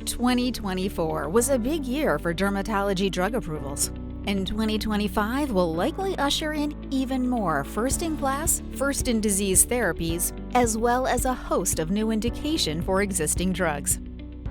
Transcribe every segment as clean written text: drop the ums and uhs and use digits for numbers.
2024 was a big year for dermatology drug approvals, and 2025 will likely usher in even more first-in-class, first-in-disease therapies, as well as a host of new indication for existing drugs.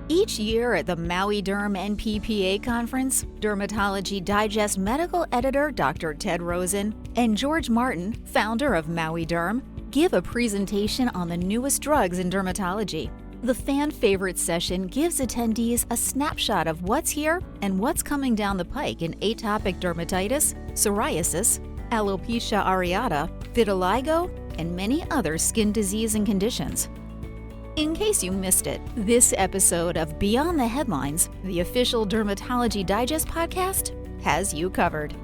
Each year at the Maui Derm NPPA conference, Dermatology Digest medical editor Dr. Ted Rosen and George Martin, founder of Maui Derm, give a presentation on the newest drugs in dermatology. The fan favorite session gives attendees a snapshot of what's here and what's coming down the pike in atopic dermatitis, psoriasis, alopecia areata, vitiligo, and many other skin disease and conditions. In case you missed it, this episode of Beyond the Headlines, the official Dermatology Digest podcast, has you covered.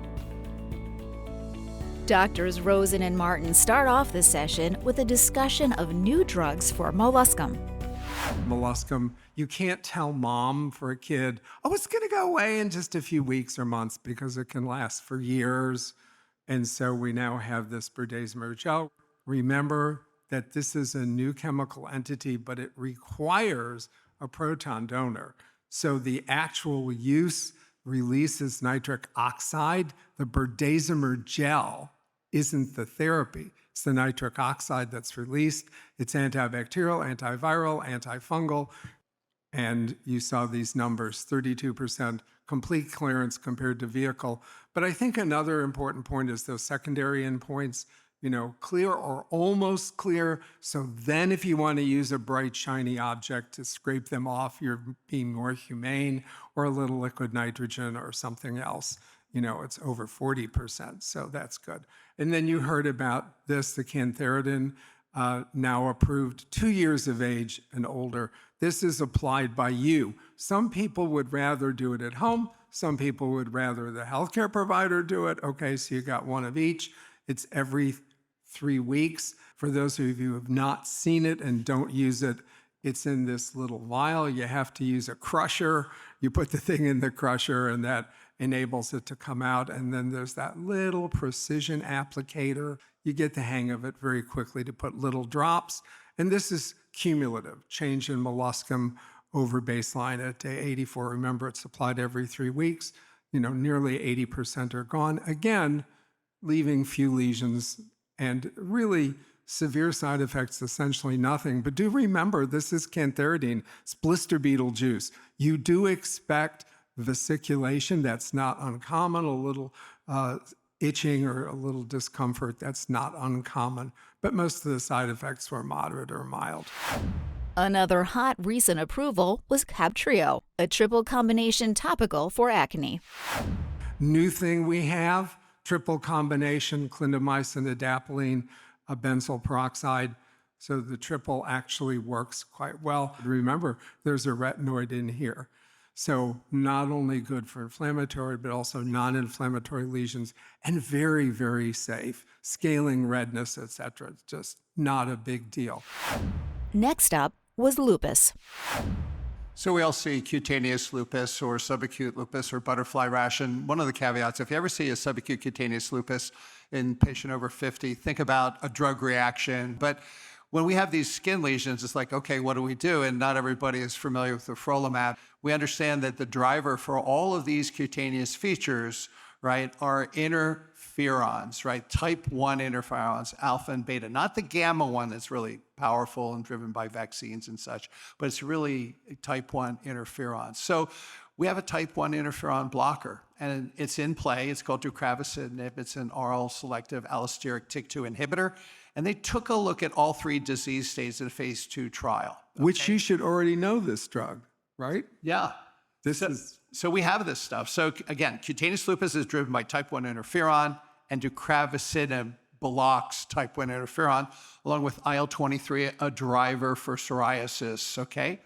Doctors Rosen and Martin start off the session with a discussion of new drugs for molluscum. Molluscum, you can't tell mom for a kid, oh, it's going to go away in just a few weeks or months because it can last for years. And so we now have this berdazimer gel. Remember that this is a new chemical entity, but it requires a proton donor. So the actual use releases nitric oxide. The berdazimer gel isn't the therapy. It's the nitric oxide that's released. It's antibacterial, antiviral, antifungal. And you saw these numbers, 32% complete clearance compared to vehicle. But I think another important point is those secondary endpoints, clear or almost clear. So then if you want to use a bright, shiny object to scrape them off, you're being more humane, or a little liquid nitrogen or something else. It's over 40%, so that's good. And then you heard about this, the cantharidin, now approved 2 years of age and older. This is applied by you. Some people would rather do it at home. Some people would rather the healthcare provider do it. Okay, so you got one of each. It's every 3 weeks. For those of you who have not seen it and don't use it, it's in this little vial. You have to use a crusher. You put the thing in the crusher and that enables it to come out. And then there's that little precision applicator. You get the hang of it very quickly to put little drops. And this is cumulative, change in molluscum over baseline at day 84. Remember, it's applied every 3 weeks. Nearly 80% are gone. Again, leaving few lesions and really severe side effects, essentially nothing. But do remember, this is cantharidin. It's blister beetle juice. You do expect vesiculation. That's not uncommon. A little itching or a little discomfort. That's not uncommon. But most of the side effects were moderate or mild. Another hot recent approval was Cabtrio, a triple combination topical for acne. New thing we have, triple combination, clindamycin, adapalene, benzoyl peroxide. So the triple actually works quite well. Remember, there's a retinoid in here. So not only good for inflammatory, but also non-inflammatory lesions, and very, very safe. Scaling redness, etc. It's just not a big deal. Next up was lupus. So we all see cutaneous lupus or subacute lupus or butterfly rash. And one of the caveats, if you ever see a subacute cutaneous lupus in patient over 50, think about a drug reaction. But when we have these skin lesions, it's like, okay, what do we do? And not everybody is familiar with frolumab. We understand that the driver for all of these cutaneous features, right, are interferons, right? Type 1 interferons, alpha and beta. Not the gamma one that's really powerful and driven by vaccines and such, but it's really type 1 interferons. So we have a type 1 interferon blocker, and it's in play. It's called deucravacitinib. It's an oral selective allosteric TYK2 inhibitor. And they took a look at all 3 disease states in a phase 2 trial. Okay? Which you should already know this drug, right? Yeah. So we have this stuff. So again, cutaneous lupus is driven by type 1 interferon, and deucravacitinib blocks type 1 interferon, along with IL-23, a driver for psoriasis, okay?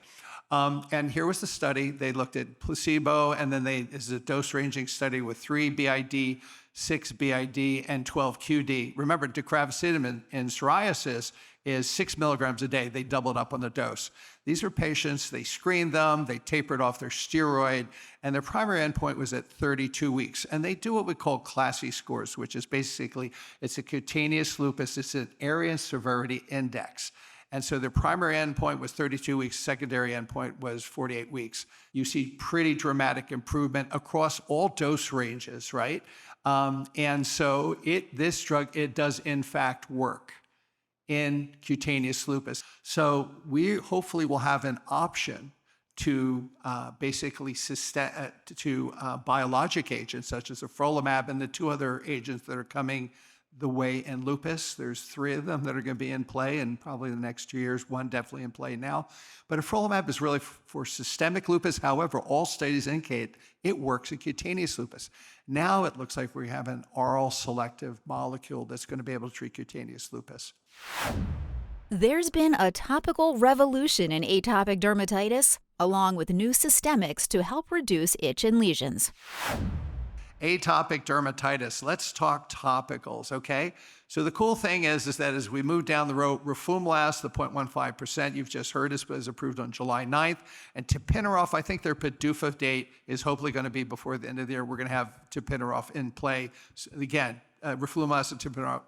And here was the study. They looked at placebo, and then this is a dose-ranging study with 3 BID, 6 BID, and 12 QD. Remember, deucravacitinib in psoriasis is 6 milligrams a day. They doubled up on the dose. These are patients, they screened them, they tapered off their steroid, and their primary endpoint was at 32 weeks. And they do what we call CLASI scores, which is basically, it's a cutaneous lupus, it's an area severity index. And so the primary endpoint was 32 weeks, secondary endpoint was 48 weeks. You see pretty dramatic improvement across all dose ranges, right? And so this drug, it does in fact work in cutaneous lupus. So we hopefully will have an option to basically biologic agents such as afrolimab and the two other agents that are coming the way in lupus. There's 3 of them that are going to be in play in probably the next 2 years, one definitely in play now. But afrolimab is really for systemic lupus. However, all studies indicate it works in cutaneous lupus. Now it looks like we have an oral selective molecule that's going to be able to treat cutaneous lupus. There's been a topical revolution in atopic dermatitis, along with new systemics to help reduce itch and lesions. Atopic dermatitis. Let's talk topicals, okay? So the cool thing is that as we move down the road, roflumilast, the 0.15%, you've just heard is approved on July 9th. And tapinarof, I think their PDUFA date is hopefully going to be before the end of the year. We're going to have tapinarof in play. So again, roflumilast and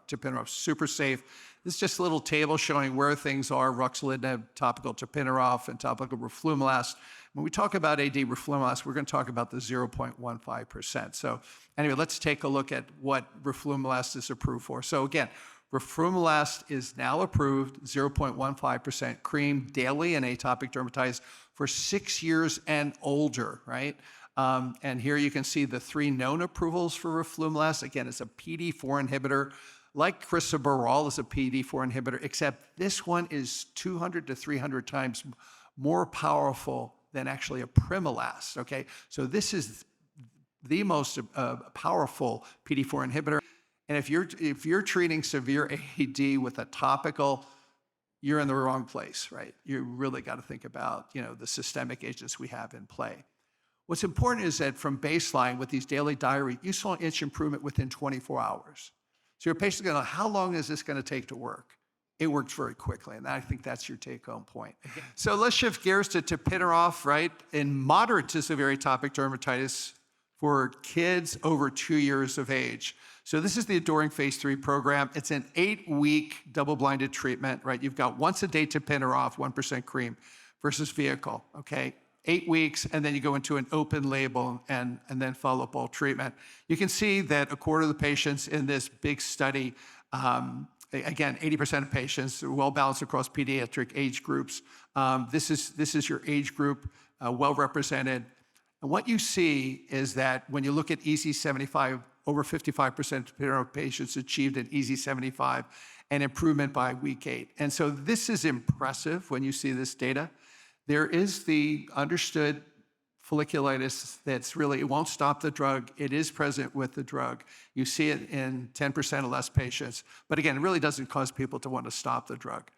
tapinarof, super safe. This is just a little table showing where things are, ruxolitinib, topical tapinarof, and topical roflumilast. When we talk about AD roflumilast, we're going to talk about the 0.15%. So anyway, let's take a look at what roflumilast is approved for. So again, roflumilast is now approved, 0.15% cream daily in atopic dermatitis for 6 years and older, right? And here you can see the 3 known approvals for roflumilast. Again, it's a PDE4 inhibitor. Like crisaborole is a PDE4 inhibitor, except this one is 200 to 300 times more powerful than actually apremilast, okay? So this is the most powerful PDE4 inhibitor. And if you're treating severe AD with a topical, you're in the wrong place, right? You really got to think about, the systemic agents we have in play. What's important is that from baseline with these daily diary, you saw itch improvement within 24 hours. So your patient's going to know, how long is this going to take to work? It works very quickly, and I think that's your take-home point. So let's shift gears to tapinarof, right? In moderate to severe atopic dermatitis for kids over 2 years of age. So this is the Adoring Phase 3 program. It's an 8-week double-blinded treatment, right? You've got once a day tapinarof, 1% cream versus vehicle, okay? 8 weeks, and then you go into an open label and then follow up all treatment. You can see that a quarter of the patients in this big study, again, 80% of patients are well balanced across pediatric age groups. This is your age group, well represented. And what you see is that when you look at EASI-75, over 55% of patients achieved an EASI-75 and improvement by week 8. And so this is impressive when you see this data. There is the understood folliculitis that's really, it won't stop the drug. It is present with the drug. You see it in 10% or less patients. But again, it really doesn't cause people to want to stop the drug.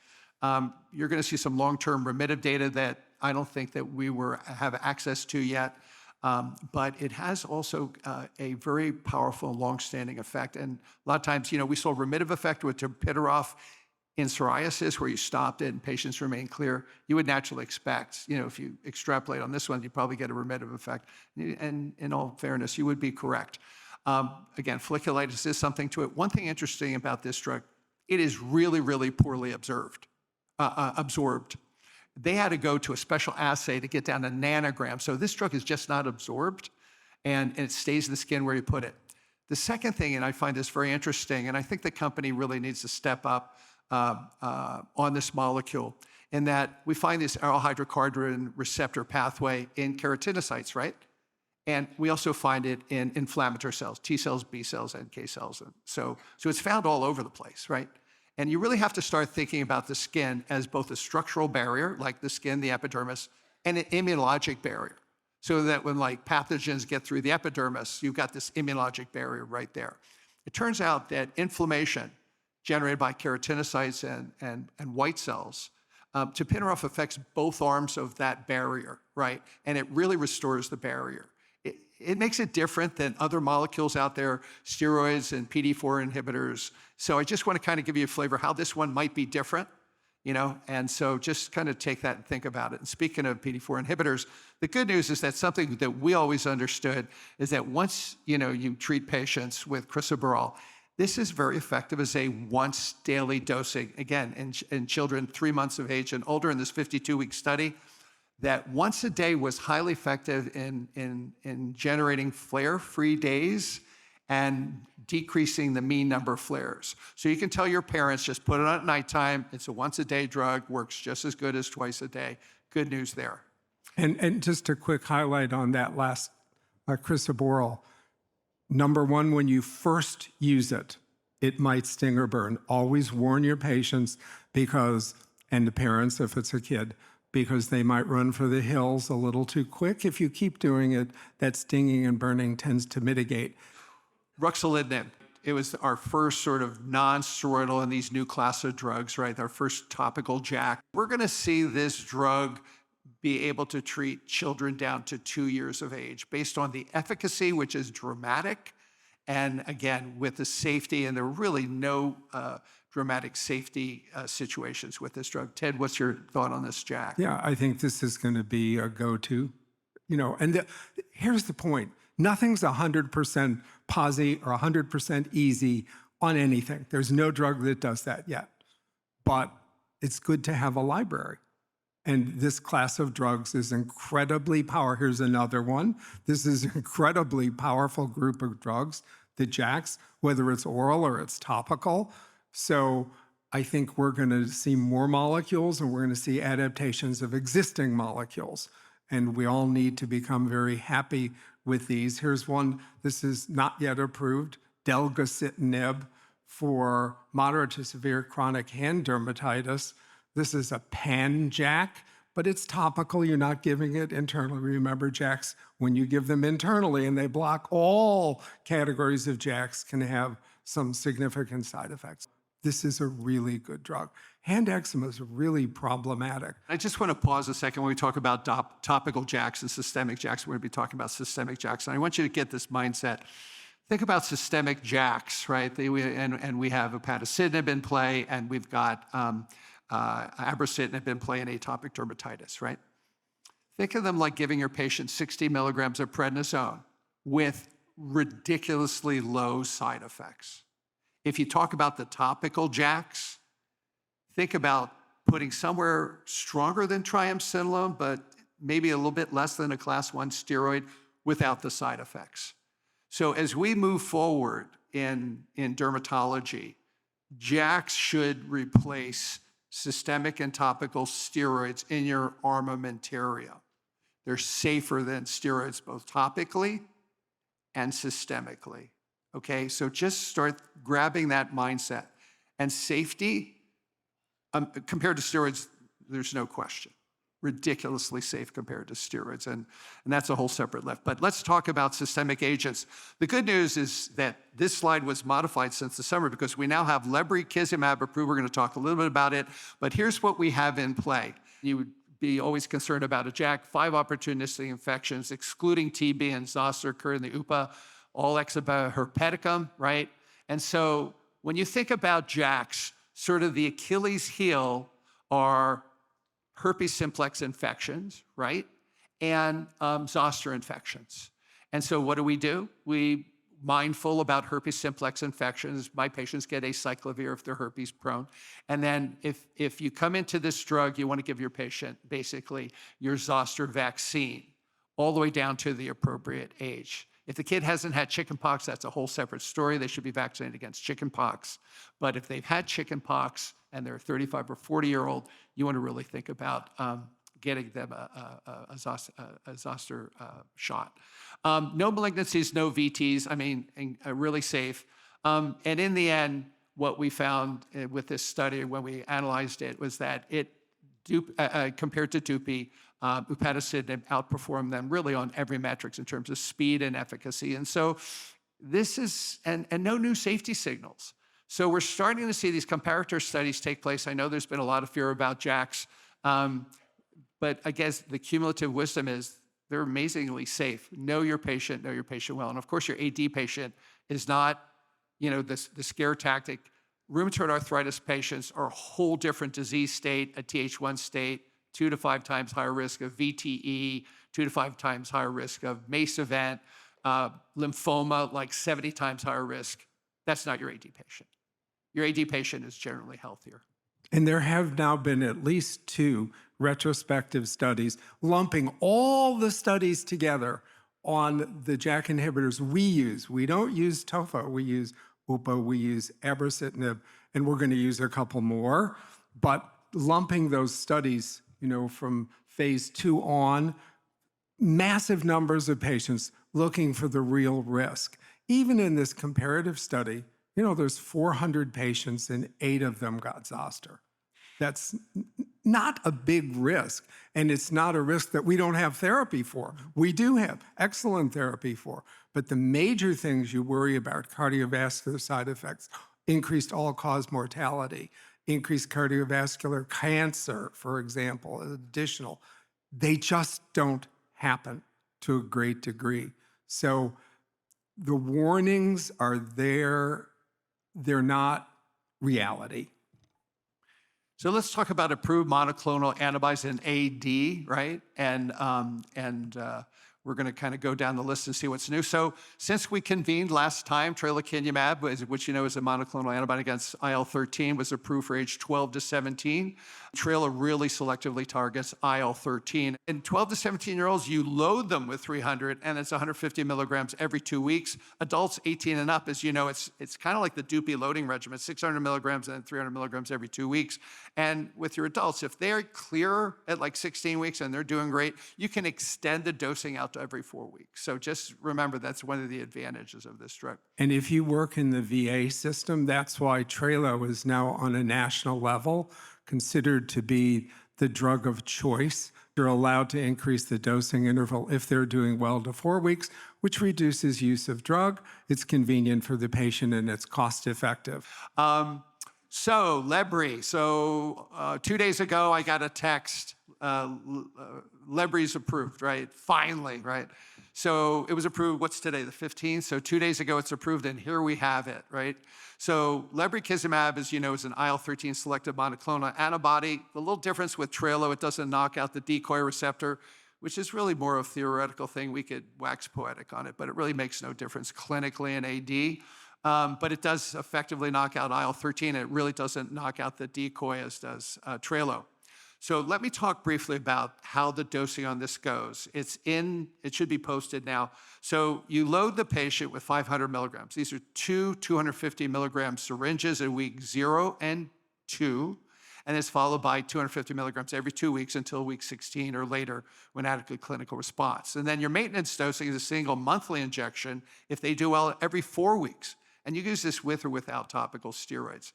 You're going to see some long-term remittive data that I don't think that we have access to yet. But it has also a very powerful, long-standing effect. And a lot of times, we saw remittive effect with tapinarof in psoriasis, where you stopped it and patients remain clear. You would naturally expect, if you extrapolate on this one, you probably get a remittive effect. And in all fairness, you would be correct. Again, folliculitis is something to it. One thing interesting about this drug, it is really, really poorly absorbed. They had to go to a special assay to get down to nanograms. So this drug is just not absorbed, and it stays in the skin where you put it. The second thing, and I find this very interesting, and I think the company really needs to step up on this molecule, in that we find this aryl hydrocarbon receptor pathway in keratinocytes, right? And we also find it in inflammatory cells, T cells, B cells, NK cells. So it's found all over the place, right? And you really have to start thinking about the skin as both a structural barrier, like the skin, the epidermis, and an immunologic barrier. So that when pathogens get through the epidermis, you've got this immunologic barrier right there. It turns out that inflammation generated by keratinocytes and white cells, tapinarof affects both arms of that barrier, right? And it really restores the barrier. It makes it different than other molecules out there, steroids and PDE4 inhibitors. So I just want to kind of give you a flavor how this one might be different, and so just kind of take that and think about it. And speaking of PDE4 inhibitors, the good news is that something that we always understood is that once, you treat patients with crisaborole, This is very effective as a once daily dosing. Again, in children 3 months of age and older in this 52-week study, that once a day was highly effective in generating flare-free days and decreasing the mean number of flares. So you can tell your parents, just put it on at nighttime. It's a once-a-day drug, works just as good as twice a day. Good news there. And just a quick highlight on that last crisaborole. Number one, when you first use it, it might sting or burn. Always warn your patients and the parents if it's a kid, because they might run for the hills a little too quick. If you keep doing it, that stinging and burning tends to mitigate. Ruxolitinib. It was our first sort of non-steroidal in these new class of drugs, right? Our first topical JAK. We're going to see this drug be able to treat children down to 2 years of age based on the efficacy, which is dramatic, and again, with the safety, and there are really no dramatic safety situations with this drug. Ted, what's your thought on this JAK? Yeah, I think this is going to be a go-to. Here's the point. Nothing's 100% posy or 100% easy on anything. There's no drug that does that yet. But it's good to have a library. And this class of drugs is incredibly powerful. Here's another one. This is an incredibly powerful group of drugs, the JAKs, whether it's oral or it's topical. So I think we're going to see more molecules, and we're going to see adaptations of existing molecules. And we all need to become very happy with these. Here's one. This is not yet approved, delgocitinib, for moderate to severe chronic hand dermatitis. This is a pan-JAK, but it's topical. You're not giving it internally. Remember, JAKs, when you give them internally and they block all categories of JAKs, can have some significant side effects. This is a really good drug. Hand eczema is really problematic. I just want to pause a second when we talk about topical JAKs and systemic JAKs. We're going to be talking about systemic JAKs. And I want you to get this mindset. Think about systemic JAKs, right? And we have upadacitinib in play, and we've got abrocitinib in play in atopic dermatitis, right? Think of them like giving your patient 60 milligrams of prednisone with ridiculously low side effects. If you talk about the topical JAKs, think about putting somewhere stronger than triamcinolone, but maybe a little bit less than a class 1 steroid without the side effects. So as we move forward in dermatology, JAKs should replace systemic and topical steroids in your armamentarium. They're safer than steroids both topically and systemically. Okay, so just start grabbing that mindset. And safety, compared to steroids, there's no question. Ridiculously safe compared to steroids, and that's a whole separate lift. But let's talk about systemic agents. The good news is that this slide was modified since the summer because we now have lebrikizumab approved. We're going to talk a little bit about it, but here's what we have in play. You would be always concerned about a JAK, 5 opportunistic infections, excluding TB and zoster occur in the UPA, all eczema herpeticum, right? And so when you think about JAKs, sort of the Achilles heel are herpes simplex infections, right? And zoster infections. And so what do? We mindful about herpes simplex infections. My patients get acyclovir if they're herpes prone. And then if you come into this drug, you want to give your patient basically your zoster vaccine all the way down to the appropriate age. If the kid hasn't had chickenpox, that's a whole separate story. They should be vaccinated against chickenpox. But if they've had chickenpox and they're a 35 or 40-year-old, you want to really think about getting them a zoster shot. No malignancies, no VTs, really safe. And in the end, what we found with this study when we analyzed it was that compared to Dupi, upadacitinib outperformed them really on every metrics in terms of speed and efficacy. And so this is, and no new safety signals. So we're starting to see these comparator studies take place. I know there's been a lot of fear about JAKs, but I guess the cumulative wisdom is they're amazingly safe. Know your patient well. And of course, your AD patient is not, the scare tactic. Rheumatoid arthritis patients are a whole different disease state, a Th1 state, 2 to 5 times higher risk of VTE, 2 to 5 times higher risk of MACE event, lymphoma, like 70 times higher risk That's not your AD patient. Your AD patient is generally healthier. And there have now been at least 2 retrospective studies lumping all the studies together on the JAK inhibitors we use. We don't use tofa, we use UPA, we use abrocitinib, and we're going to use a couple more. But lumping those studies, from phase 2 on, massive numbers of patients looking for the real risk. Even in this comparative study, there's 400 patients and 8 of them got zoster. That's not a big risk, and it's not a risk that we don't have therapy for. We do have excellent therapy for, but the major things you worry about, cardiovascular side effects, increased all-cause mortality, increased cardiovascular cancer, for example, additional, they just don't happen to a great degree. So the warnings are there. They're not reality. So let's talk about approved monoclonal antibodies in AD, right? And we're going to kind of go down the list and see what's new. So since we convened last time, tralokinumab, which is a monoclonal antibody against IL-13, was approved for age 12 to 17. Tralo really selectively targets IL-13. In 12 to 17-year-olds, you load them with 300, and it's 150 milligrams every 2 weeks. Adults 18 and up, as you know, it's kind of like the Dupy loading regimen, 600 milligrams and then 300 milligrams every 2 weeks. And with your adults, if they're clear at like 16 weeks and they're doing great, you can extend the dosing out to every 4 weeks. So just remember, that's one of the advantages of this drug. And if you work in the VA system, that's why Tralo is now on a national level considered to be the drug of choice. You're allowed to increase the dosing interval if they're doing well to 4 weeks, which reduces use of drug. It's convenient for the patient and it's cost effective. So Lebri. So 2 days ago, I got a text. Lebri's approved, right? Finally, right? So it was approved, what's today, the 15th? So 2 days ago, it's approved, and here we have it, right? So lebrikizumab, as you know, is an IL-13 selective monoclonal antibody. The little difference with Tralo, it doesn't knock out the decoy receptor, which is really more of a theoretical thing. We could wax poetic on it, but it really makes no difference clinically in AD. But it does effectively knock out IL-13, and it really doesn't knock out the decoy as does Tralo. So let me talk briefly about how the dosing on this goes. It should be posted now. So you load the patient with 500 milligrams. These are 250 milligram syringes at week 0 and 2, and it's followed by 250 milligrams every 2 weeks until week 16 or later when adequate clinical response. And then your maintenance dosing is a single monthly injection if they do well every 4 weeks. And you use this with or without topical steroids.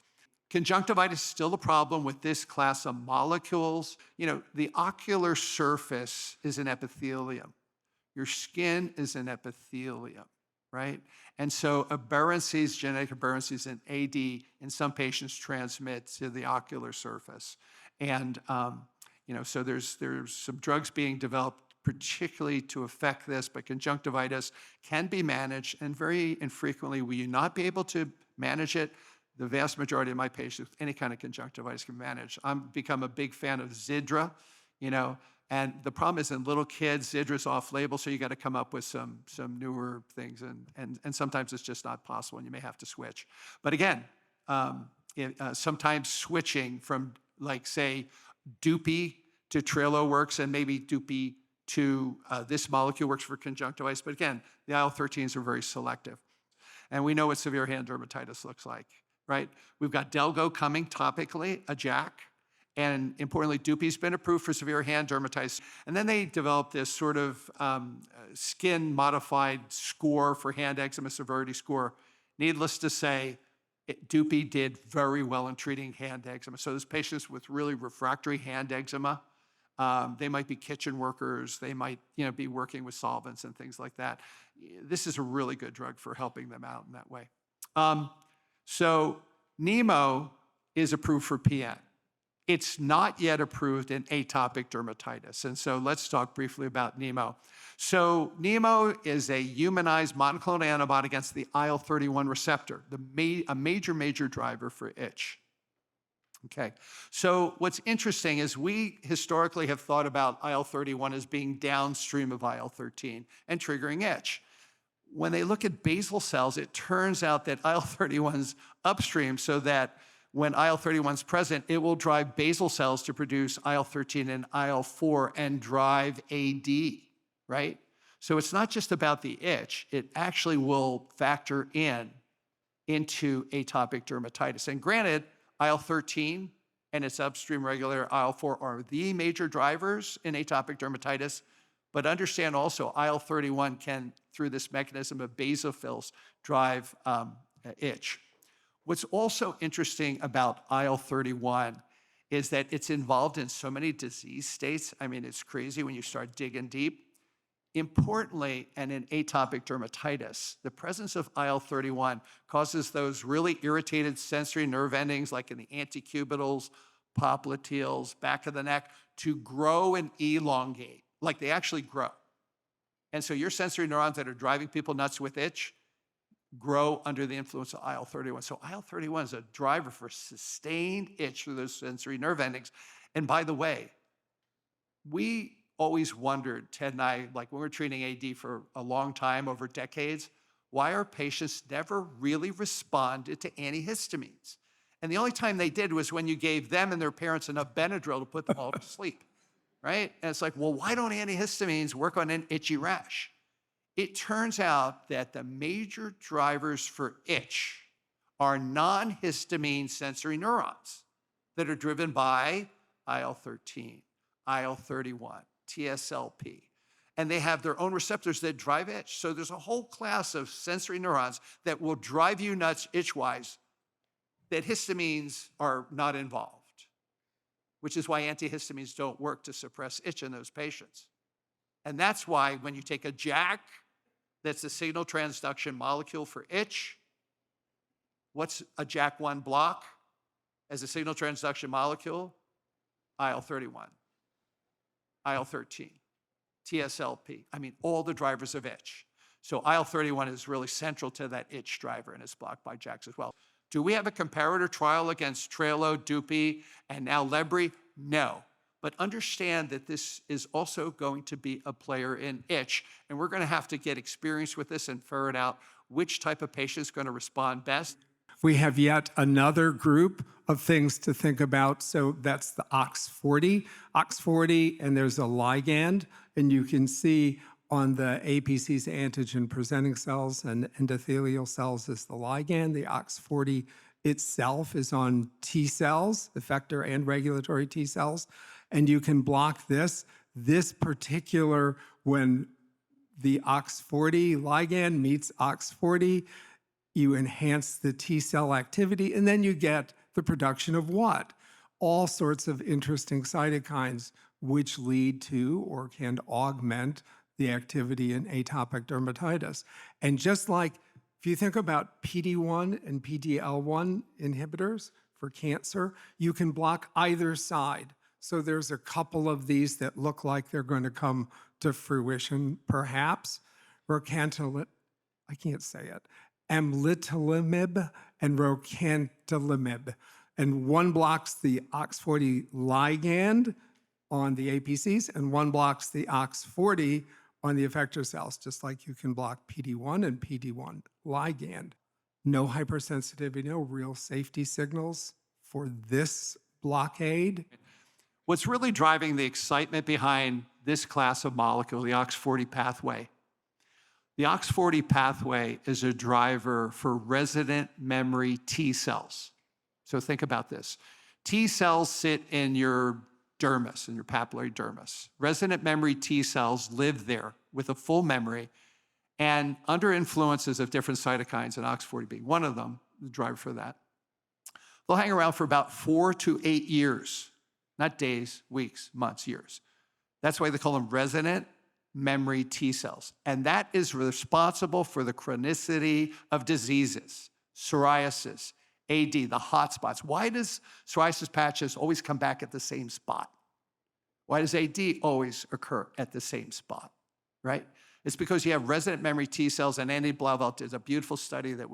Conjunctivitis is still a problem with this class of molecules. The ocular surface is an epithelium. Your skin is an epithelium, right? And so aberrancies, genetic aberrancies in AD in some patients transmit to the ocular surface. And, so there's some drugs being developed particularly to affect this, but conjunctivitis can be managed, and very infrequently will you not be able to manage it. The vast majority of my patients with any kind of conjunctivitis can manage. I'm become a big fan of Zidra, and the problem is in little kids, Zidra's off-label, so you got to come up with some newer things, and sometimes it's just not possible, and you may have to switch. But again, sometimes switching from, like, say, Dupy to Tralo works, and maybe Dupy to this molecule works for conjunctivitis. But again, the IL-13s are very selective. And we know what severe hand dermatitis looks like, right? We've got Delgo coming topically, a JAK, and importantly, Dupy's been approved for severe hand dermatitis. And then they developed this sort of skin-modified score for hand eczema severity score. Needless to say, Dupy did very well in treating hand eczema. So there's patients with really refractory hand eczema. They might be kitchen workers. They might, be working with solvents and things like that. This is a really good drug for helping them out in that way. So Nemo is approved for PN. It's not yet approved in atopic dermatitis. And so let's talk briefly about Nemo. So Nemo is a humanized monoclonal antibody against the IL-31 receptor, a major driver for itch. Okay, so what's interesting is we historically have thought about IL-31 as being downstream of IL-13 and triggering itch. when they look at basal cells, it turns out that IL-31's upstream, so that when IL-31 is present, it will drive basal cells to produce IL-13 and IL-4 and drive AD, right? So it's not just about the itch, it actually will factor into atopic dermatitis. And granted, IL-13 and its upstream regulator IL-4 are the major drivers in atopic dermatitis, but understand also IL-31 can, through this mechanism of basophils, drive itch. What's also interesting about IL-31 is that it's involved in so many disease states. I mean, it's crazy when you start digging deep. Importantly, and in atopic dermatitis, the presence of IL-31 causes those really irritated sensory nerve endings, like in the anticubitals, popliteals, back of the neck, to grow and elongate, like they actually grow. And so your sensory neurons that are driving people nuts with itch grow under the influence of IL-31. So IL-31 is a driver for sustained itch through those sensory nerve endings. And by the way, we always wondered, Ted and I, like when we were treating AD for a long time, over decades, why our patients never really responded to antihistamines. And the only time they did was when you gave them and their parents enough Benadryl to put them all to sleep, right? And it's like, well, why don't antihistamines work on an itchy rash? It turns out that the major drivers for itch are non-histamine sensory neurons that are driven by IL-13, IL-31, TSLP. And they have their own receptors that drive itch. So there's a whole class of sensory neurons that will drive you nuts itch-wise that histamines are not involved, which is why antihistamines don't work to suppress itch in those patients. And that's why when you take a JAK, that's a signal transduction molecule for itch. What's a JAK1 block as a signal transduction molecule? IL-31, IL-13, TSLP. I mean, all the drivers of itch. So IL-31 is really central to that itch driver, and it's blocked by JAKs as well. Do we have a comparator trial against Trelo, Dupi, and now Lebri? No. But understand that this is also going to be a player in itch, and we're going to have to get experience with this and ferret out which type of patient is going to respond best. We have yet another group of things to think about. So that's the OX40. OX40, and there's a ligand, and you can see on the APC's antigen-presenting cells and endothelial cells is the ligand. The OX40 itself is on T cells, effector and regulatory T cells, and you can block this. This particular, when the OX40 ligand meets OX40, you enhance the T cell activity, and then you get the production of what? All sorts of interesting cytokines which lead to or can augment the activity in atopic dermatitis. And just like if you think about PD-1 and PD-L1 inhibitors for cancer, you can block either side. So there's a couple of these that look like they're going to come to fruition, perhaps. Rocantalimab, I can't say it, amlitelimab and rocantalimab. And one blocks the OX40 ligand on the APCs, and one blocks the OX40 on the effector cells, just like you can block PD-1 and PD-1 ligand. No hypersensitivity, no real safety signals for this blockade. What's really driving the excitement behind this class of molecule, the OX40 pathway? The OX40 pathway is a driver for resident memory T cells. So think about this. T cells sit in your dermis, in your papillary dermis. Resident memory T cells live there with a full memory, and under influences of different cytokines, and OX40 being one of them, the driver for that, they'll hang around for about 4 to 8 years, not days, weeks, months, years. That's why they call them resident memory T cells. And that is responsible for the chronicity of diseases, psoriasis, AD, the hot spots. Why does psoriasis patches always come back at the same spot? Why does AD always occur at the same spot, right? It's because you have resident memory T cells, and Andy Blauvelt did a beautiful study that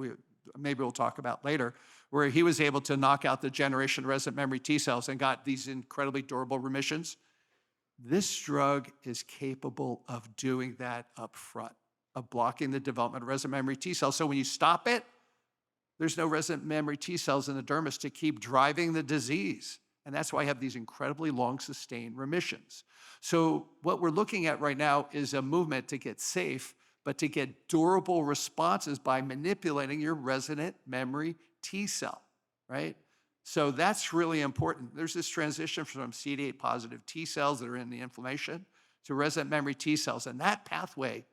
maybe we'll talk about later, where he was able to knock out the generation of resident memory T cells and got these incredibly durable remissions. This drug is capable of doing that up front. of blocking the development of resident memory T cells. So when you stop it, there's no resident memory T cells in the dermis to keep driving the disease. And that's why I have these incredibly long sustained remissions. So what we're looking at right now is a movement to get safe, but to get durable responses by manipulating your resident memory T cell, right? So that's really important. There's this transition from CD8 positive T cells that are in the inflammation to resident memory T cells, and that pathway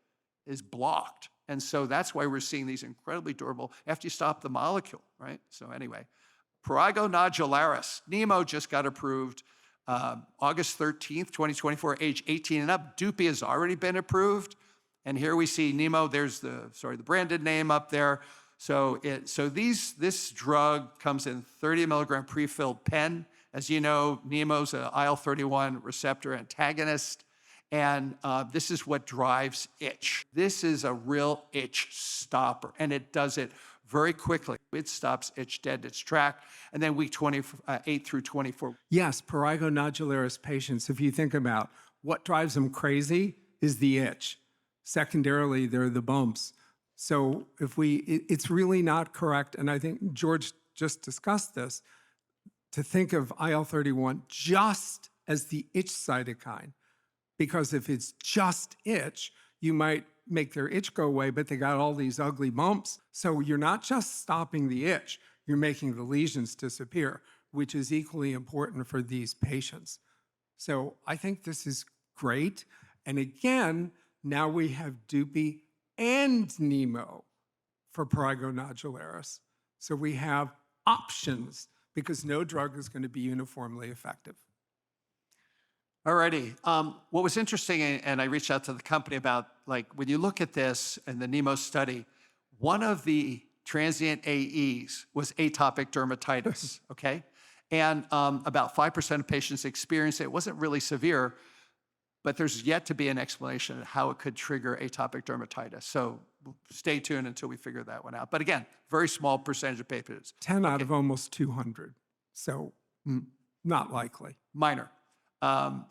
is blocked. And so that's why we're seeing these incredibly durable after you stop the molecule, right? So anyway, prurigo nodularis. Nemo just got approved August 13th, 2024, age 18 and up. Dupi has already been approved. And here we see Nemo, there's the branded name up there. So this drug comes in 30 milligram pre-filled pen. As you know, Nemo's an IL-31 receptor antagonist. And this is what drives itch. This is a real itch stopper, and it does it very quickly. It stops itch dead in its track. And then week 28 through 24. Yes, prurigo nodularis patients, if you think about what drives them crazy is the itch. Secondarily, they're the bumps. So it's really not correct, and I think George just discussed this, to think of IL-31 just as the itch cytokine. Because if it's just itch, you might make their itch go away, but they got all these ugly bumps. So you're not just stopping the itch, you're making the lesions disappear, which is equally important for these patients. So I think this is great. And again, now we have Dupi and Nemo for prurigo nodularis. So we have options because no drug is going to be uniformly effective. Alrighty. What was interesting, and I reached out to the company about, like, when you look at this in the Nemo study, one of the transient AEs was atopic dermatitis, okay? And about 5% of patients experienced it. It wasn't really severe, but there's yet to be an explanation of how it could trigger atopic dermatitis. So stay tuned until we figure that one out. But again, very small percentage of patients. 10 out of almost 200. So not likely. Minor.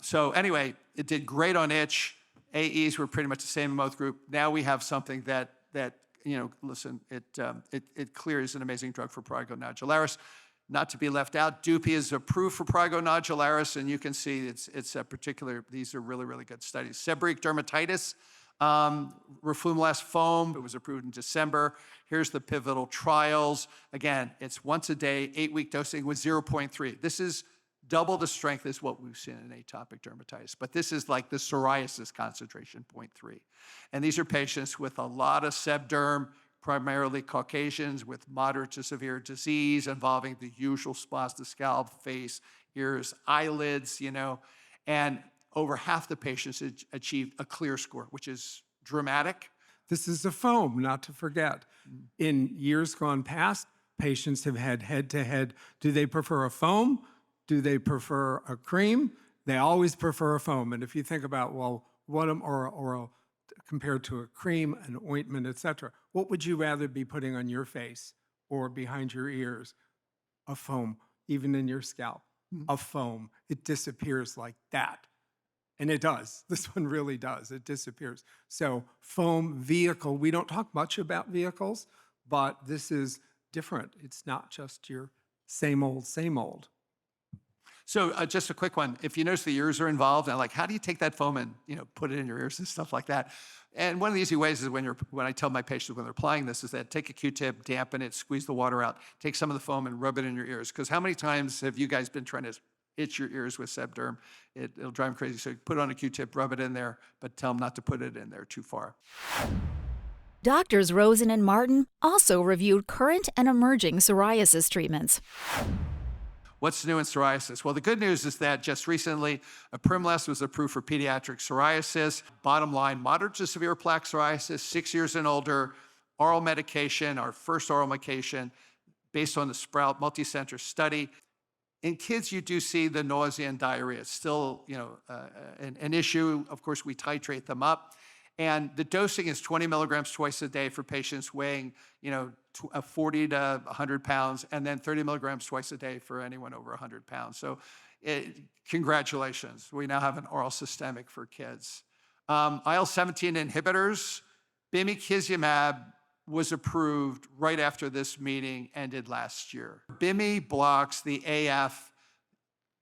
So anyway, it did great on itch. AEs were pretty much the same in both group. Now we have something that listen, it clears an amazing drug for prurigo nodularis. Not to be left out, Dupi is approved for prurigo nodularis, and you can see it's a particular, these are really, really good studies. Seborrheic dermatitis, roflumilast foam, it was approved in December. Here's the pivotal trials. Again, it's once a day, 8-week dosing with 0.3. This is double the strength as what we've seen in atopic dermatitis. But this is like the psoriasis concentration, 0.3. And these are patients with a lot of sebderm, primarily Caucasians with moderate to severe disease involving the usual spots, the scalp, face, ears, eyelids, and over half the patients achieved a clear score, which is dramatic. This is a foam, not to forget. In years gone past, patients have had head-to-head. Do they prefer a foam? Do they prefer a cream? They always prefer a foam. And if you think about, well, what oral compared to a cream, an ointment, etc., what would you rather be putting on your face or behind your ears? A foam, even in your scalp. A foam. It disappears like that. And it does. This one really does. It disappears. So foam, vehicle. We don't talk much about vehicles, but this is different. It's not just your same old, same old. So just a quick one. If you notice the ears are involved, and like, how do you take that foam and put it in your ears and stuff like that? And one of the easy ways is when I tell my patients when they're applying this is that take a Q-tip, dampen it, squeeze the water out, take some of the foam and rub it in your ears. Because how many times have you guys been trying to itch your ears with sebderm? It'll drive them crazy. So put on a Q-tip, rub it in there, but tell them not to put it in there too far. Doctors Rosen and Martin also reviewed current and emerging psoriasis treatments. What's new in psoriasis? Well, the good news is that just recently, apremilast was approved for pediatric psoriasis. Bottom line, moderate to severe plaque psoriasis, 6 years and older, oral medication, our first oral medication, based on the Sprout multicenter study. In kids, you do see the nausea and diarrhea. It's still, an issue. Of course, we titrate them up. And the dosing is 20 milligrams twice a day for patients weighing, 40 to 100 pounds, and then 30 milligrams twice a day for anyone over 100 pounds. So congratulations. We now have an oral systemic for kids. IL-17 inhibitors, Bimekizumab was approved right after this meeting ended last year. Bimi blocks the AF,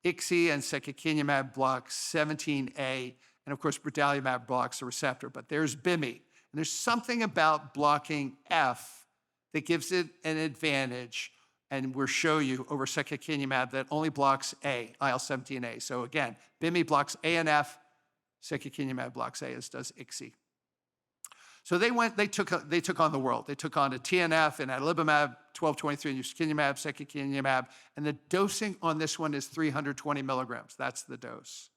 ICSI and secukinumab blocks 17A, and of course, brodalumab blocks the receptor, but there's Bimi. And there's something about blocking F that gives it an advantage, and we'll show you over secukinumab that only blocks A, IL-17A. So again, Bimi blocks A and F, secukinumab blocks A, as does ICSI. So they took on the world. They took on a TNF and adalimumab, 1223 and ustekinumab, secukinumab, and the dosing on this one is 320 milligrams. That's the dose.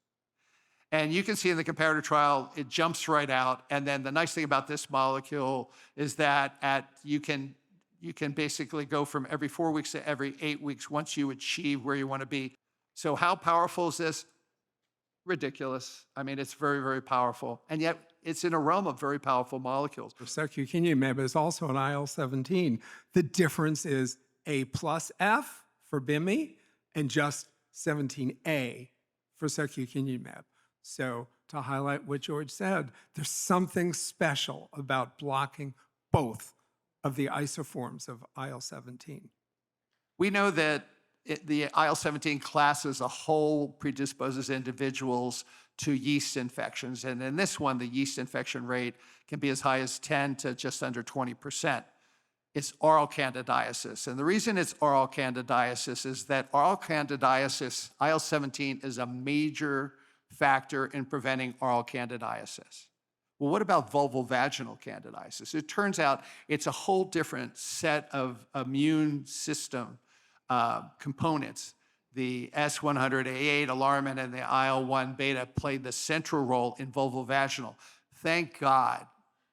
And you can see in the comparator trial, it jumps right out. And then the nice thing about this molecule is that you can basically go from every 4 weeks to every 8 weeks once you achieve where you want to be. So how powerful is this? Ridiculous. I mean, it's very, very powerful. And yet it's in a realm of very powerful molecules. Secukinumab is also an IL-17. The difference is A plus F for Bimi and just 17A for secukinumab. So to highlight what George said, there's something special about blocking both of the isoforms of IL-17. We know that the IL-17 class as a whole predisposes individuals to yeast infections. And in this one, the yeast infection rate can be as high as 10 to just under 20%. It's oral candidiasis. And the reason it's oral candidiasis is that oral candidiasis, IL-17 is a major factor in preventing oral candidiasis. Well, what about vulvovaginal candidiasis? It turns out it's a whole different set of immune system components. The S100A8 alarmin and the IL-1 beta played the central role in vulvovaginal. Thank God,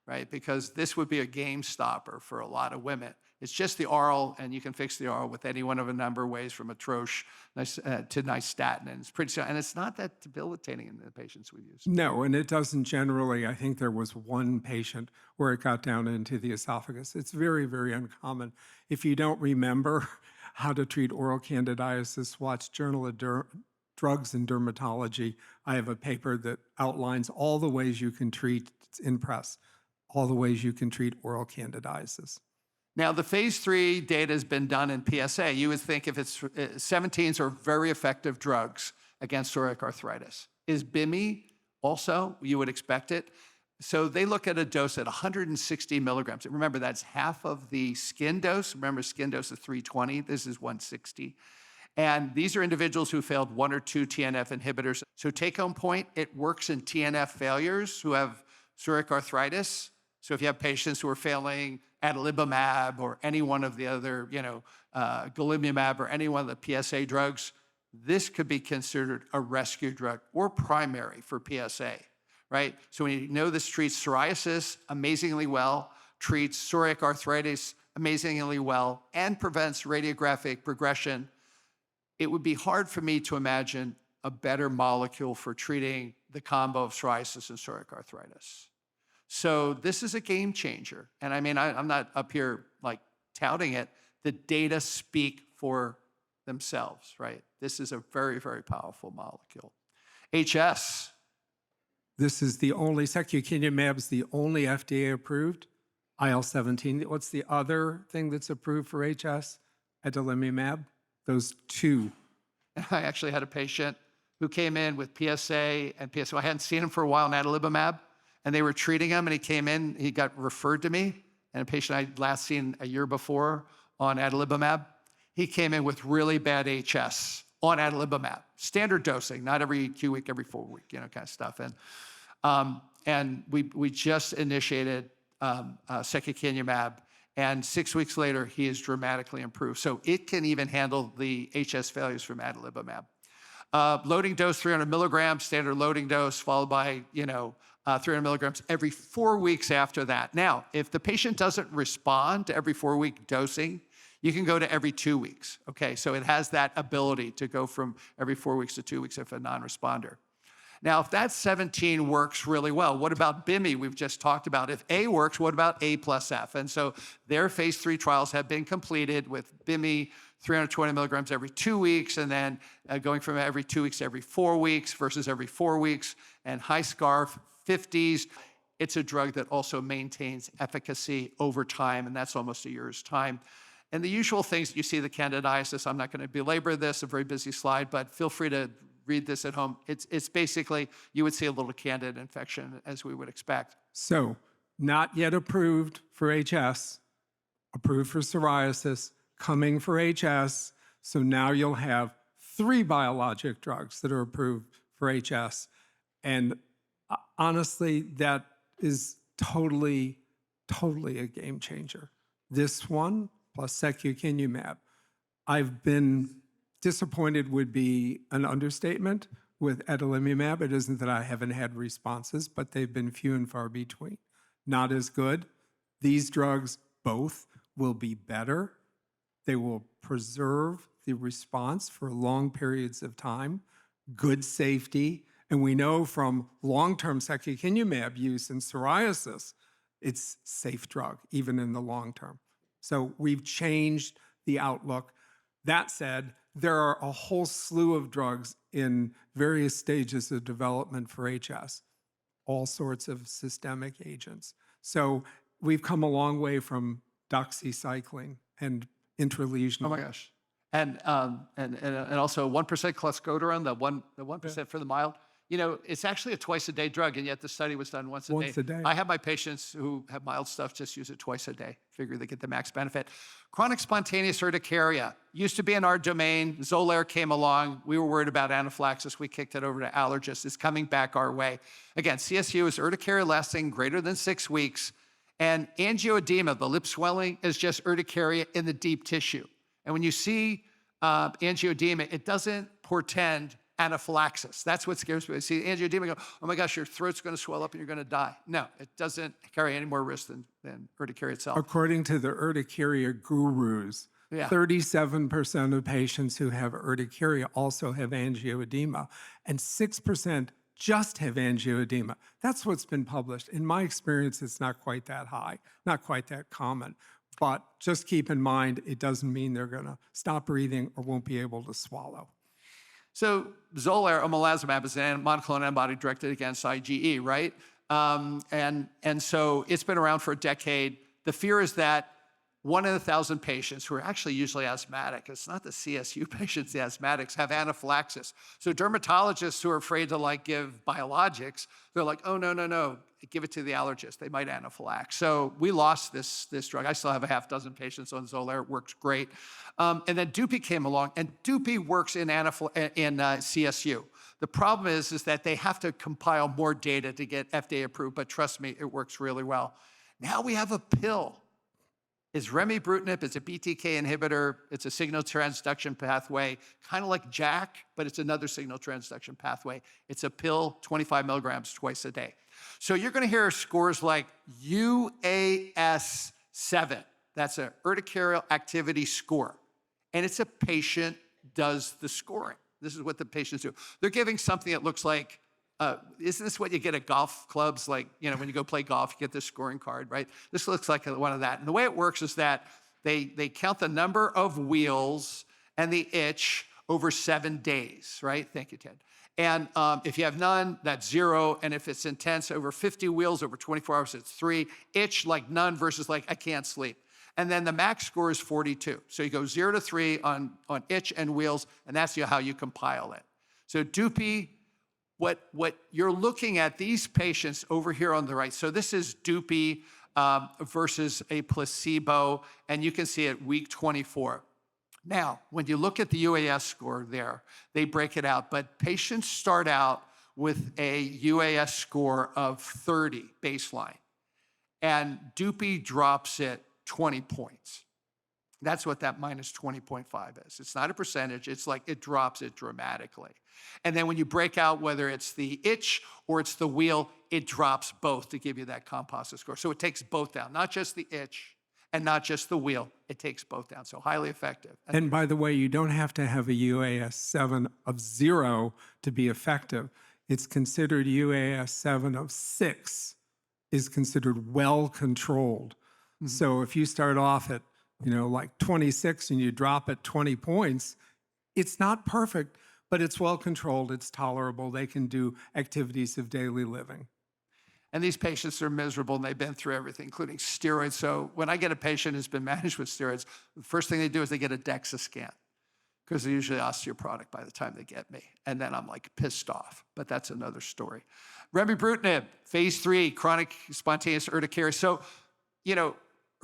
right? Because this would be a game stopper for a lot of women. It's just the oral, and you can fix the oral with any one of a number of ways, from atrosh to nystatin, and it's pretty, and it's not that debilitating in the patients we use. No, and it doesn't generally. I think there was one patient where it got down into the esophagus. It's very, very uncommon. If you don't remember how to treat oral candidiasis, watch Journal of Drugs and Dermatology. I have a paper that outlines all the ways you can treat, it's in press, all the ways you can treat oral candidiasis. Now, the phase 3 data has been done in PSA. You would think if it's 17s are very effective drugs against psoriatic arthritis. Is Bimi also? You would expect it. So they look at a dose at 160 milligrams. Remember, that's half of the skin dose. Remember, skin dose is 320. This is 160. And these are individuals who failed 1 or 2 TNF inhibitors. So take-home point, it works in TNF failures who have psoriatic arthritis. So if you have patients who are failing adalimumab or any one of the other, golimumab or any one of the PSA drugs, this could be considered a rescue drug or primary for PSA, right? So when you know this treats psoriasis amazingly well, treats psoriatic arthritis amazingly well, and prevents radiographic progression, it would be hard for me to imagine a better molecule for treating the combo of psoriasis and psoriatic arthritis. So this is a game changer. And I mean, I'm not up here like touting it. The data speak for themselves, right? This is a very, very powerful molecule. HS. This is the only, secukinumab the only FDA approved IL-17. What's the other thing that's approved for HS? Adalimumab. Those two. I actually had a patient who came in with PSA and PSO. I hadn't seen him for a while in adalimumab, and they were treating him, and he came in, he got referred to me, and a patient I'd last seen a year before on adalimumab. He came in with really bad HS on adalimumab, standard dosing, not every Q week, every 4 week, kind of stuff. And we just initiated secukinumab, and 6 weeks later, he is dramatically improved. So it can even handle the HS failures from adalimumab. Loading dose, 300 milligrams, standard loading dose, followed by, 300 milligrams every 4 weeks after that. Now, if the patient doesn't respond to every 4-week dosing, you can go to every 2 weeks, okay? So it has that ability to go from every 4 weeks to 2 weeks if a non-responder. Now, if that 17 works really well, what about Bimi? We've just talked about. If A works, what about A plus F? And so their phase 3 trials have been completed with Bimi, 320 milligrams every 2 weeks, and then going from every 2 weeks to every 4 weeks versus every 4 weeks, and high scarf 50s. it's a drug that also maintains efficacy over time, and that's almost a year's time. And the usual things you see, the candidiasis, I'm not going to belabor this, a very busy slide, but feel free to read this at home. It's basically, you would see a little candida infection as we would expect. So, not yet approved for HS, approved for psoriasis, coming for HS. So now you'll have 3 biologic drugs that are approved for HS. And honestly, that is totally a game changer. This one plus secukinumab. I've been disappointed would be an understatement with adalimumab. It isn't that I haven't had responses, but they've been few and far between. Not as good. These drugs both will be better. They will preserve the response for long periods of time, good safety, and we know from long-term secukinumab use in psoriasis, it's a safe drug, even in the long term. So we've changed the outlook. That said, there are a whole slew of drugs in various stages of development for HS, all sorts of systemic agents. So we've come a long way from doxycycline and intralesional. Oh my gosh. And also 1% clascoterone, the 1% for the mild. You know, it's actually a twice-a-day drug, and yet the study was done once a day. I have my patients who have mild stuff just use it twice a day. Figure they get the max benefit. Chronic spontaneous urticaria used to be in our domain. Xolair came along. We were worried about anaphylaxis. We kicked it over to allergists. It's coming back our way. Again, CSU is urticaria lasting greater than 6 weeks, and angioedema, the lip swelling, is just urticaria in the deep tissue. And when you see angioedema, it doesn't portend anaphylaxis. That's what scares me. I see angioedema, go, oh my gosh, your throat's going to swell up and you're going to die. No, it doesn't carry any more risk than urticaria itself. According to the urticaria gurus, 37% of patients who have urticaria also have angioedema, and 6% just have angioedema. That's what's been published. In my experience, it's not quite that high, not quite that common. But just keep in mind, it doesn't mean they're going to stop breathing or won't be able to swallow. So Xolair, omalizumab, is a monoclonal antibody directed against IgE, right? And so it's been around for a decade. The fear is that 1 in 1,000 patients who are actually usually asthmatic, it's not the CSU patients, the asthmatics, have anaphylaxis. So dermatologists who are afraid to give biologics, they're like, oh, no, give it to the allergist. They might anaphylax. So we lost this drug. I still have a half dozen patients on Xolair. It works great. And then Dupi came along, and Dupi works in CSU. The problem is that they have to compile more data to get FDA approved, but trust me, it works really well. Now we have a pill. It's remibrutinib. It's a BTK inhibitor. It's a signal transduction pathway, kind of like JAK, but it's another signal transduction pathway. It's a pill, 25 milligrams twice a day. So you're going to hear scores like UAS7. That's an urticarial activity score. And it's a patient does the scoring. This is what the patients do. They're giving something that looks like, isn't this what you get at golf clubs? Like, you know, when you go play golf, you get this scoring card, right? This looks like one of that. And the way it works is that they count the number of wheels and the itch over 7 days, right? Thank you, Ted. And if you have none, that's 0. And if it's intense, over 50 wheels, over 24 hours, it's 3. Itch, like none versus like I can't sleep. And then the max score is 42. So you go 0 to 3 on itch and wheels, and that's how you compile it. So Dupi, what you're looking at, these patients over here on the right. So this is Dupi versus a placebo, and you can see at week 24. Now, when you look at the UAS score there, they break it out, but patients start out with a UAS score of 30 baseline, and Dupi drops it 20 points. That's what that minus 20.5 is. It's not a percentage. It's like it drops it dramatically. And then when you break out whether it's the itch or it's the wheel, it drops both to give you that composite score. So it takes both down, not just the itch and not just the wheel. It takes both down. So highly effective. And by the way, you don't have to have a UAS7 of 0 to be effective. It's considered UAS7 of 6 is considered well controlled. Mm-hmm. So if you start off at like 26 and you drop at 20 points, it's not perfect, but it's well controlled, it's tolerable, they can do activities of daily living. And these patients are miserable and they've been through everything, including steroids. So when I get a patient who's been managed with steroids, the first thing they do is they get a DEXA scan because they're usually osteoporotic by the time they get me. And then I'm like pissed off, but that's another story. Remibrutinib, phase 3, chronic spontaneous urticaria. So,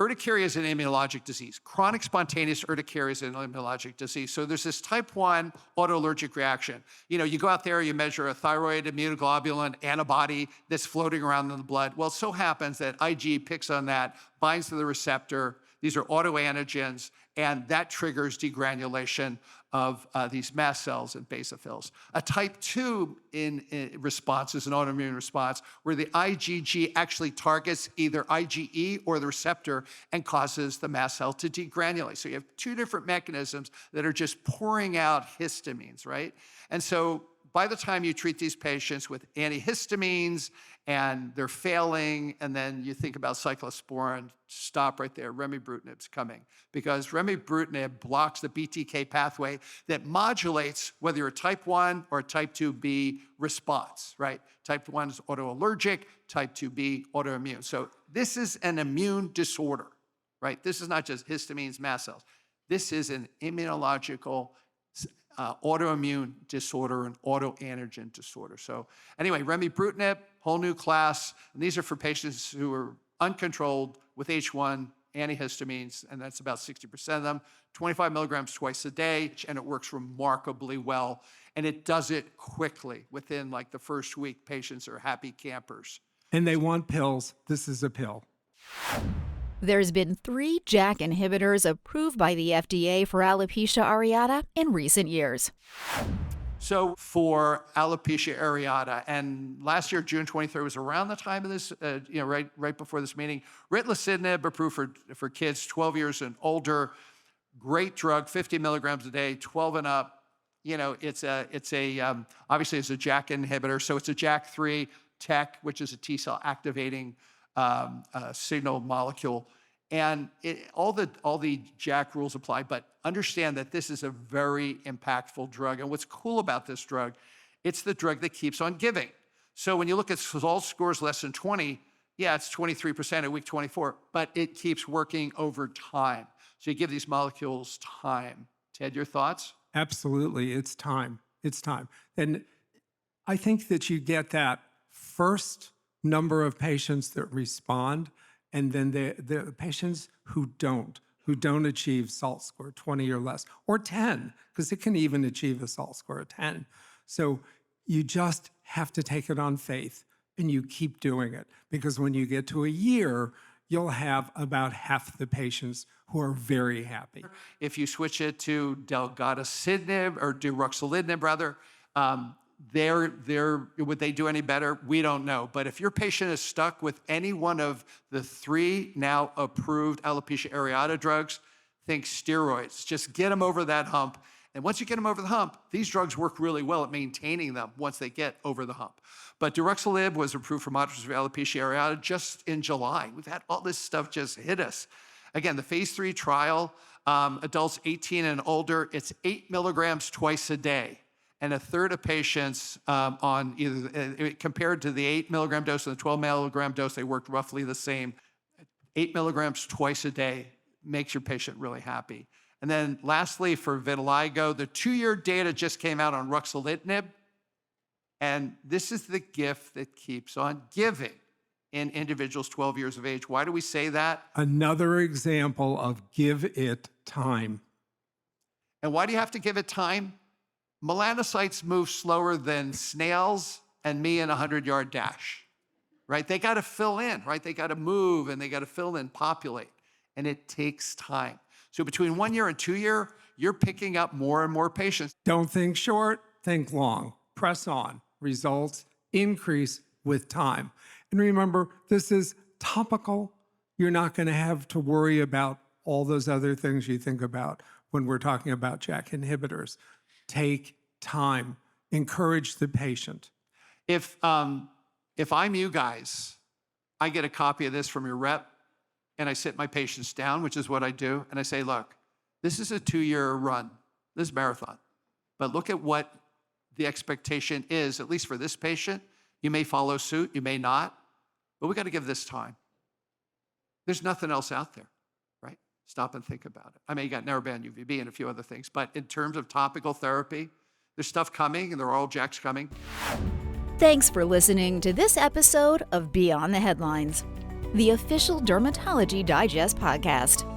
urticaria is an immunologic disease. Chronic spontaneous urticaria is an immunologic disease. So there's this type 1 autoallergic reaction. You go out there, you measure a thyroid immunoglobulin antibody that's floating around in the blood. Well, it so happens that IgE picks on that, binds to the receptor. These are autoantigens, and that triggers degranulation of these mast cells and basophils. A type 2 in response is an autoimmune response where the IgG actually targets either IgE or the receptor and causes the mast cell to degranulate. So you have two different mechanisms that are just pouring out histamines, right? And so by the time you treat these patients with antihistamines and they're failing, and then you think about cyclosporin, stop right there. Remibrutinib's coming because remibrutinib blocks the BTK pathway that modulates whether you're a type 1 or a type 2B response, right? Type 1 is autoallergic, type 2B autoimmune. So this is an immune disorder, right? This is not just histamines, mast cells. This is an immunological autoimmune disorder, an autoantigen disorder. So anyway, remibrutinib, whole new class. And these are for patients who are uncontrolled with H1 antihistamines, and that's about 60% of them, 25 milligrams twice a day, and it works remarkably well. And it does it quickly. Within like the first week, patients are happy campers. And they want pills. This is a pill. There's been 3 JAK inhibitors approved by the FDA for alopecia areata in recent years. So for alopecia areata, and last year, June 23rd, was around the time of this, right before this meeting, ritlecitinib approved for kids 12 years and older. Great drug, 50 milligrams a day, 12 and up. It's obviously it's a JAK inhibitor, so it's a JAK3 TEC, which is a T cell activating signal molecule. And all the JAK rules apply, but understand that this is a very impactful drug. And what's cool about this drug, it's the drug that keeps on giving. So when you look at SALT scores less than 20, yeah, it's 23% at week 24, but it keeps working over time. So you give these molecules time. Ted, your thoughts? Absolutely. It's time. It's time. And I think that you get that first number of patients that respond, and then the patients who don't achieve SALT score 20 or less, or 10, because it can even achieve a SALT score of 10. So you just have to take it on faith, and you keep doing it, because when you get to a year, you'll have about half the patients who are very happy. If you switch it to delgaucitinib or ruxolitinib rather, would they do any better? We don't know. But if your patient is stuck with any one of the 3 now approved alopecia areata drugs, think steroids. Just get them over that hump. And once you get them over the hump, these drugs work really well at maintaining them once they get over the hump. But ruxolitinib was approved for moderate to severe alopecia areata just in July. We've had all this stuff just hit us. Again, the phase 3 trial, adults 18 and older, it's 8 milligrams twice a day. And a third of patients on either, compared to the 8 milligram dose and the 12 milligram dose, they worked roughly the same. 8 milligrams twice a day makes your patient really happy. And then lastly, for vitiligo, the 2-year data just came out on ruxolitinib. And this is the gift that keeps on giving in individuals 12 years of age. Why do we say that? Another example of give it time. And why do you have to give it time? Melanocytes move slower than snails and me in a 100-yard dash, right? They got to fill in, right? They got to move and they got to fill in, populate, and it takes time. So between 1 year and 2 year, you're picking up more and more patients. Don't think short, think long. Press on. Results increase with time. And remember, this is topical. You're not going to have to worry about all those other things you think about when we're talking about JAK inhibitors. Take time. Encourage the patient. If I'm you guys, I get a copy of this from your rep, and I sit my patients down, which is what I do, and I say, look, this is a 2-year run, this marathon, but look at what the expectation is, at least for this patient. You may follow suit, you may not, But we got to give this time. There's nothing else out there, right? Stop and think about it. I mean, you got Narrowband UVB and a few other things, but in terms of topical therapy, there's stuff coming and there are oral jacks coming. Thanks for listening to this episode of Beyond the Headlines, the official Dermatology Digest podcast.